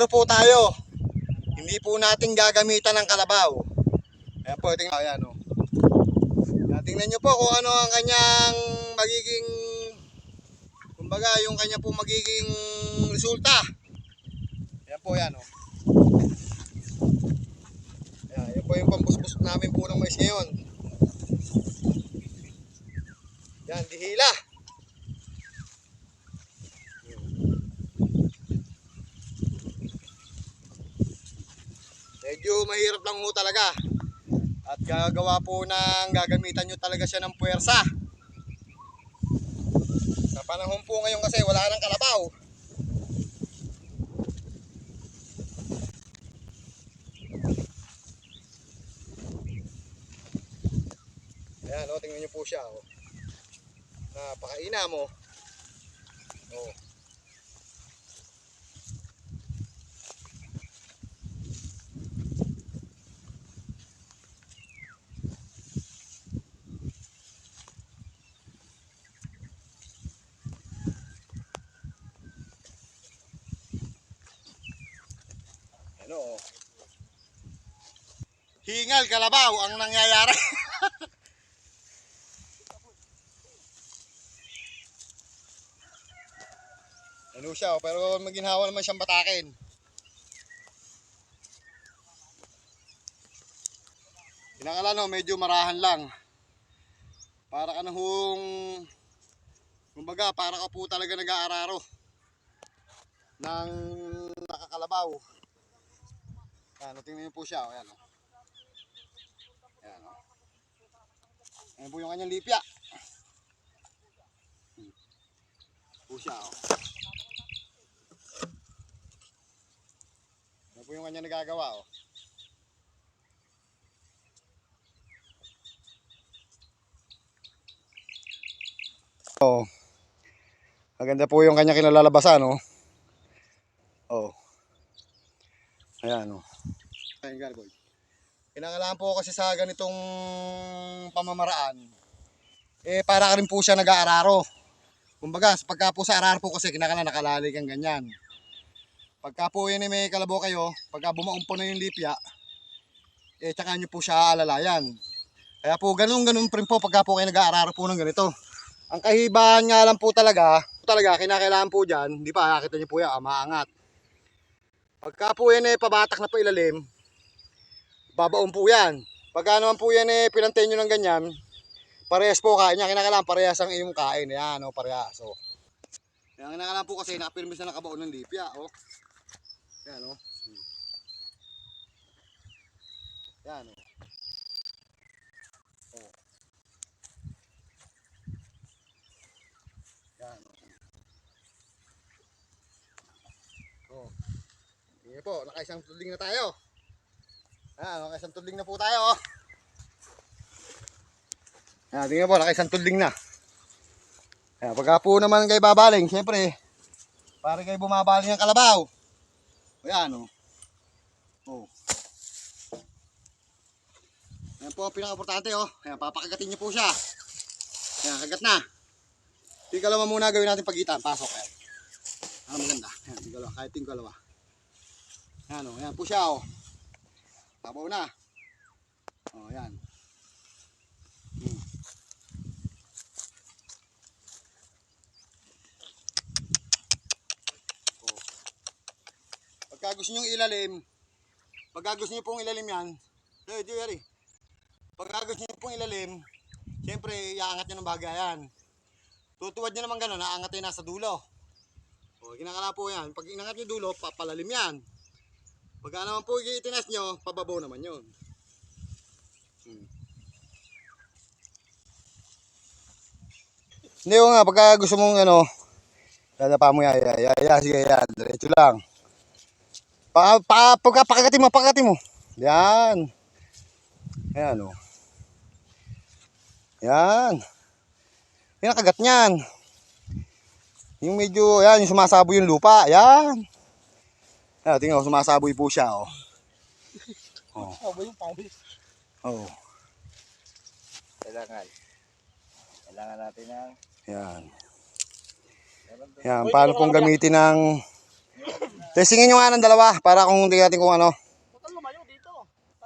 Mag-aararo po tayo. Hindi po natin gagamitan ng kalabaw. Ayan po, tingnan. Ayan, oh. Tingnan nyo po kung ano ang kanyang magiging, kumbaga yung kanya po magiging resulta. Ayan po, yan, oh. Ayan po yung pambusbus namin po ng mais ngayon. Yan, dihila. Medyo mahirap lang ho talaga. At gagawa po ng gagamitan nyo talaga siya ng puwersa. Sa panahon po ngayon kasi wala nang kalabaw. Ayan, oh, tingnan nyo po siya. Oh. Napakaina mo. Oh. Ano, oh. Hingal kalabaw ang nangyayari. Ano siya, pero maginhawa naman siyang batakin. Kinakala no, medyo marahan lang. Para ka na hong, kumbaga, para ka po talaga nag-aararo ng nakakalabaw. Ayan, tingnan niyo po siya. Ayan, oh. Ayan, oh. Ayan po yung kanyang lipya. Po siya, oh. Ayan po yung kanyang nagagawa, oh. Oh. Maganda po yung kanyang kinalalabasan, oh. Oh. Ayan, oh. Ayan, garboy. Kinakailangan po kasi sa ganitong pamamaraan, para ka rin po siya nag-aararo. Kumbaga, pagka po sa araro po kasi kinakailangan nakalalig ang ganyan. Pagka po yun may kalabaw kayo, pagka bumaon po na yung lipya, tsaka nyo po siya alalayan. Kaya po ganun rin po pagka po kayo nag-aararo po ng ganito. Ang kahibahan nga lang po talaga kinakailangan po dyan, hindi pa, nakita nyo po yan, maangat. Pagka po yan pabatak na po ilalim, babaon po yan. Pagka naman po yan pinantayin nyo ng ganyan, parehas po kain niya, kinakailangan parehas ang iyong kain. Yan, oh, parehas. So, yan, kinakailangan po kasi nakapirmis na nakabaon ng lipya. Oh. Yan, oh. Yan, oh. Oh. Yan, oh. Oh. Sige po, nakaisang tudling na tayo. Yan, nakaisang tudling na po tayo, oh. Yan, tingnan po, nakaisang tudling na. Yan, pagka po naman kayo babaling, siyempre, para kayo bumabaling ng kalabaw. O yan, oh. Oh. Yan po ang pinaka-importante, oh. Ayan, papakagatin niyo po siya. Ayan, kagat na. Yung kalawa muna gawin natin pagitan. Pasok, ayan. Ano maganda. Ayan, yung kalawa. Kahit yung kalawa. Ayan, oh. Ayan po siya, oh. Tabaw na. Oh, ayan. Oh. Pagka gusto nyo ilalim, pagka gusto nyo pong ilalim yan, pagka gusto nyo pong ilalim, siyempre, iaangat nyo ng bagay yan. Tutuwad nyo naman gano'n, naangat nyo nasa dulo. O, kinakala po yan. Pag inangat nyo dulo, papalalim yan. Pagka naman po itinas nyo, pababaw naman yun. Hindi ko nga, pagka gusto mong dadapa mo yan, sige yan, diretso lang. Pagkapakagatin mo. Yan. Ayan, o. Yan. Yan ang kagat niyan. Yung medyo, yan, yung sumasaboy yung lupa. Yan. Ayan, tingnan ko, sumasaboy po siya, o. Oh. Saboy yung pawis. Oh. Kailangan natin ng... Yan. Yan, paano pong gamitin ng Testingin nyo nga ng dalawa para kung tingnan natin kung ano.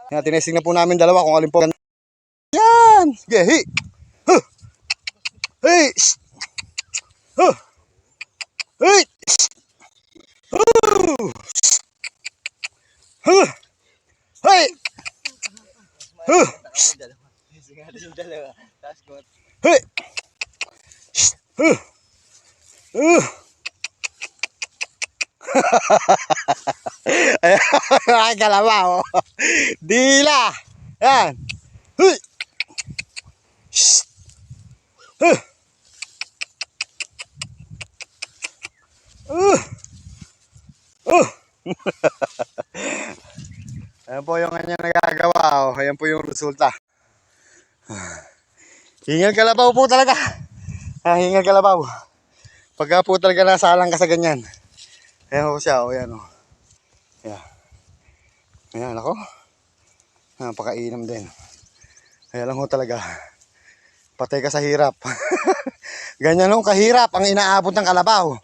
Yan, tinesting na po namin dalawa kung alin po. Yan! Sige, hey! Huh! Hey! Shh! Huh! Hey! Shh! Huh! Huh! Hey! Huh! Hey! Shh! Huh! Ayan, kalabaw. Dila. Yan. Huy. Shh. Huh. Ayan po yung kanya nagagawa. Ayan po yung resulta. Hingal kalabaw po talaga. Hingal kalabaw. Pagka po talaga nasalang ka sa ganyan. Ayan po siya. Ayan o. Ayan. Ayan ako. Napakainam din. Ayan lang ho talaga. Patay ka sa hirap. Ganyan ho kahirap ang inaabot ng kalabaw.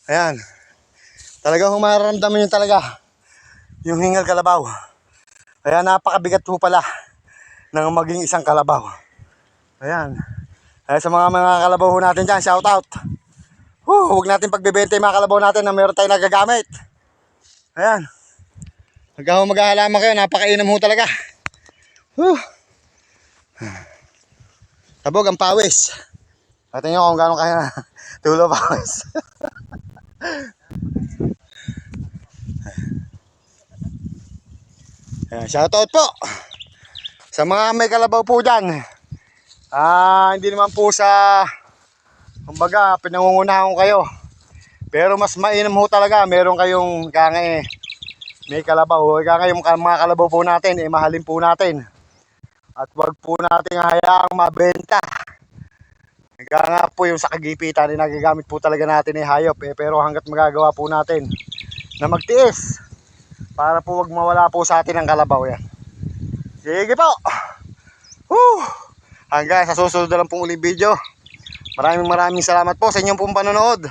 Ayan. Talagang humararamdaman nyo talaga yung hingal kalabaw. Ayan, napakabigat po pala ng maging isang kalabaw. Ayan. Ayan sa mga kalabaw natin dyan, shout out. Huwag natin pagbebenta yung mga kalabaw natin na meron tayong nagagamit. Ayan. Pagka maghahalaman kayo, napakainam ho talaga. Sabog ang pawis. Natin nyo kung gano'n kaya tulo pawis. Ayan, shoutout po sa mga may kalabaw po dyan. Hindi naman po sa kumbaga pinangungunahan ko kayo, pero mas mainam ho talaga meron kayong kaya may kalabaw. Kaya yung mga kalabaw po natin mahalin po natin at wag po natin hayaang mabenta. Kaya nga po yung sa kagipitan nagagamit po talaga natin hayop pero hanggat magagawa po natin na magtiis para po wag mawala po sa atin ang kalabaw yan. Sige po. Hanggang sa susunod na lang pong uling video. Maraming salamat po sa inyong pong panonood.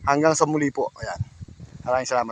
Hanggang sa muli po. Ayan. Maraming salamat.